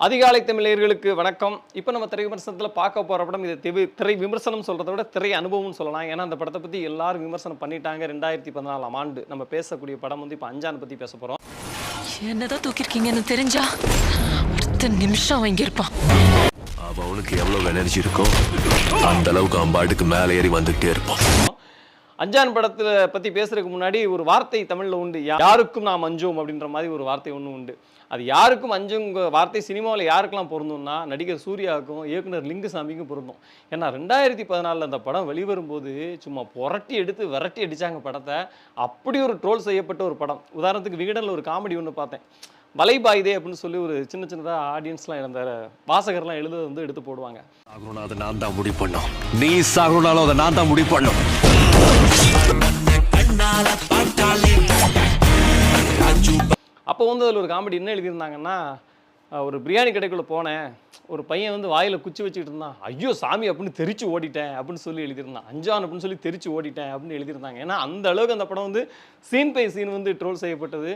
அதிகாலை தமிழர்களுக்கு வணக்கம். இப்போ நம்ம திரை விமர்சனத்தில் பார்க்க போகிற படம் இது திரை விமர்சனம் சொல்கிறத விட திரை அனுபவம்னு சொல்லலாம். ஏன்னா அந்த படத்தை பற்றி எல்லாரும் விமர்சனம் பண்ணிட்டாங்க. 2014ஆம் ஆண்டு நம்ம பேசக்கூடிய படம் வந்து இப்போ அஞ்சான் பற்றி பேச போகிறோம். என்னதான் தூக்கிருக்கீங்கன்னு தெரிஞ்சா அடுத்த நிமிஷம் அவன் இங்கே இருப்பான். அவனுக்கு எவ்வளவு எனர்ஜி இருக்கோ அந்த அளவுக்கு அம்பாட்டுக்கு மேலே ஏறி வந்துகிட்டே இருப்பான். அஞ்சான் படத்தை பற்றி பேசுறதுக்கு முன்னாடி ஒரு வார்த்தை தமிழில் உண்டு, யாருக்கும் நாம் அஞ்சோம் அப்படின்ற மாதிரி ஒரு வார்த்தை ஒன்று உண்டு. அது யாருக்கும் அஞ்சுங்க வார்த்தை சினிமாவில் யாருக்கெல்லாம் பொருந்தும்னா நடிகர் சூர்யாவுக்கும் இயக்குனர் லிங்குசாமிக்கும் பொருந்தும். ஏன்னா 2014 அந்த படம் வெளிவரும்போது சும்மா புரட்டி எடுத்து விரட்டி அடித்தாங்க படத்தை. அப்படி ஒரு ட்ரோல் செய்யப்பட்ட ஒரு படம். உதாரணத்துக்கு விகடனில் ஒரு காமெடி ஒன்று பார்த்தேன், வலைபாயுதே அப்படின்னு சொல்லி ஒரு சின்னதாக ஆடியன்ஸ்லாம் இருந்த வாசகர்லாம் எழுத வந்து எடுத்து போடுவாங்க. சாகணும்னா அதை நான் தான் முடிவு பண்ணோம், நீ சாகணும்னாலும் அதை நான் தான் முடிவு பண்ணோம். அப்போ வந்து அதில் ஒரு காமெடி என்ன எழுதியிருந்தாங்கன்னா, ஒரு பிரியாணி கடைக்குள்ளே போனேன், ஒரு பையன் வந்து வாயில் குச்சி வச்சுக்கிட்டு இருந்தான், ஐயோ சாமி அப்படின்னு தெரிச்சு ஓடிட்டேன் அப்படின்னு சொல்லி எழுதியிருந்தான். அஞ்சான் அப்படின்னு சொல்லி தெரிச்சு ஓடிட்டேன் அப்படின்னு எழுதியிருந்தாங்க. ஏன்னா அந்த அளவுக்கு அந்த படம் வந்து சீன் பை சீன் வந்து ட்ரோல் செய்யப்பட்டது.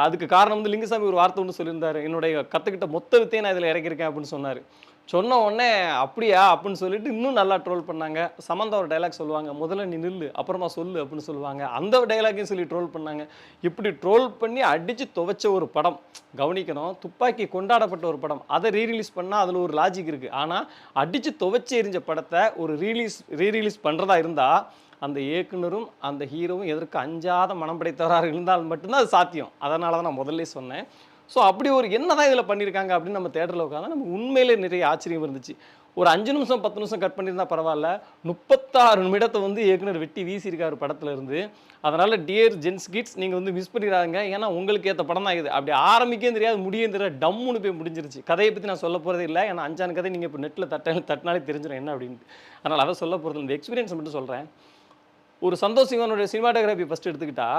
அதுக்கு காரணம் வந்து லிங்குசாமி ஒரு வார்த்தை ஒன்று சொல்லியிருந்தார், என்னுடைய கற்றுக்கிட்ட மொத்த வித்தையை நான் இதில் இறக்கியிருக்கேன் அப்படின்னு சொன்னார். சொன்ன உடனே அப்படியா அப்படின்னு சொல்லிட்டு இன்னும் நல்லா ட்ரோல் பண்ணாங்க. சமந்தா ஒரு டைலாக் சொல்லுவாங்க, முதல்ல நீ நில்லு அப்புறமா சொல்லு அப்படின்னு சொல்லுவாங்க. அந்த டைலாக்கையும் சொல்லி ட்ரோல் பண்ணாங்க. இப்படி ட்ரோல் பண்ணி அடித்து துவைச்ச ஒரு படம். கவனிக்கணும், துப்பாக்கி கொண்டாடப்பட்ட ஒரு படம். அதை ரீரிலீஸ் பண்ணால் அதில் ஒரு லாஜிக் இருக்குது. ஆனால் அடித்து துவைச்சி எரிஞ்ச படத்தை ஒரு ரீரிலீஸ் பண்ணுறதா இருந்தால் அந்த இயக்குனரும் அந்த ஹீரோவும் எதற்கு அஞ்சாத மனம் படைத்தவராக இருந்தால் மட்டும்தான் அது சாத்தியம். அதனால தான் நான் முதல்ல சொன்னேன். ஸோ அப்படி ஒரு என்ன தான் இதில் பண்ணியிருக்காங்க அப்படின்னு நம்ம தேட்டரில் உட்காந்து நமக்கு உண்மையிலே நிறைய ஆச்சரியம் இருந்துச்சு. ஒரு 5 நிமிஷம் 10 நிமிஷம் கட் பண்ணியிருந்தால் பரவாயில்ல, 36 நிமிடத்தை வந்து இயக்குனர் வெட்டி வீசியிருக்காரு படத்தில் இருந்து. அதனால் டியர் ஜென்ஸ் கிட்ஸ் நீங்கள் வந்து மிஸ் பண்ணிடுறாங்க. ஏன்னா உங்களுக்கு ஏற்ற படம் தான் இது. அப்படி ஆரம்பிக்கவே தெரியாது, முடியும் தெரியாது, டம்முன்னு போய் முடிஞ்சிருச்சு. கதையை பற்றி நான் சொல்ல போகிறதே இல்லை. ஏன்னா அஞ்சான் கதை நீங்கள் இப்போ நெட்டில் தட்டினாலே தெரிஞ்சிடும் என்ன அப்படின்ட்டு. அதனால் அதை சொல்ல போகிறது இந்த எக்ஸ்பீரியன்ஸ் மட்டும் சொல்கிறேன். ஒரு சந்தோஷ் சிவனுடைய சினிமாட்டோகிராஃபி ஃபஸ்ட்டு எடுத்துக்கிட்டா,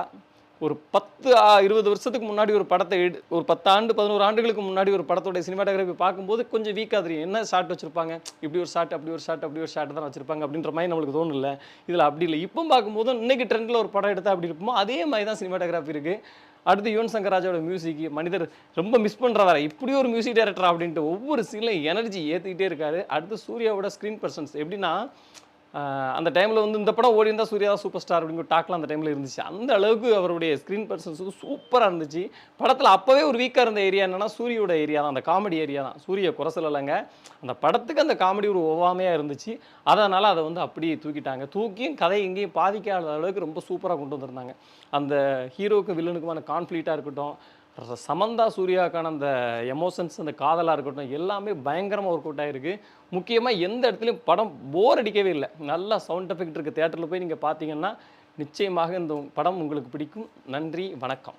ஒரு 10-20 வருஷத்துக்கு முன்னாடி ஒரு படத்தை ஒரு 10 ஆண்டு 11 ஆண்டுகளுக்கு முன்னாடி ஒரு படத்தோட சினிமாட்டோகிராஃபி பார்க்கும்போது கொஞ்சம் வீக்காக தெரியும். என்ன ஷாட் வச்சுருப்பாங்க, இப்படி ஒரு ஷாட் அப்படி ஒரு ஷாட் அப்படி ஒரு ஷாட் தான் வச்சுருப்பாங்க அப்படின்ற மாதிரி நம்மளுக்கு தோணும் இல்லை. இதில் அப்படி இல்லை. இப்போ பார்க்கும்போது இன்றைக்கி ட்ரெண்டில் ஒரு படம் எடுத்தால் அப்படி இருக்குமோ அதே மாதிரி தான் சினிமாட்டோகிராஃபி இருக்குது. அடுத்து யுவன் சங்கர் ராஜாவோட மியூசிக் மனிதர் ரொம்ப மிஸ் பண்ணுறவர, இப்படி ஒரு மியூசிக் டைரக்டர் அப்படின்ட்டு ஒவ்வொரு சீனில் எனர்ஜி ஏற்றிக்கிட்டே இருக்காரு. அடுத்து சூர்யாவோட ஸ்க்ரீன் பர்சன்ஸ் எப்படின்னா, அந்த டைமில் வந்து இந்த படம் ஓடி இருந்தால் சூர்யா சூப்பர் ஸ்டார் அப்படிங்கிற டாக்லாம் அந்த டைமில் இருந்துச்சு. அந்த அளவுக்கு அவருடைய ஸ்க்ரீன் பர்சன்ஸ் சூப்பராக இருந்துச்சு. படத்தில் அப்போவே ஒரு வீக்காக இருந்த ஏரியா என்னென்னா சூரியோட ஏரியா தான், அந்த காமெடி ஏரியா தான். சூரிய குறைசல் இல்லைங்க, அந்த படத்துக்கு அந்த காமெடி ஒரு ஒவ்வாமையாக இருந்துச்சு. அதனால் அதை வந்து அப்படியே தூக்கிட்டாங்க. தூக்கியும் கதை எங்கேயும் பாதிக்காத அளவுக்கு ரொம்ப சூப்பராக கொண்டு வந்திருந்தாங்க. அந்த ஹீரோவுக்கு வில்லனுக்குமான கான்ஃப்ளிக்டாக இருக்கட்டும், சமந்தா சூர்யாவுக்கான அந்த எமோஷன்ஸ், அந்த காதலாக இருக்கட்டும், எல்லாமே பயங்கரமாக ஒர்க் அவுட் ஆகிருக்கு. முக்கியமாக எந்த இடத்துலையும் படம் போர் அடிக்கவே இல்லை. நல்லா சவுண்ட் எஃபெக்ட் இருக்குது. தேட்டரில் போய் நீங்கள் பார்த்தீங்கன்னா நிச்சயமாக இந்த படம் உங்களுக்கு பிடிக்கும். நன்றி, வணக்கம்.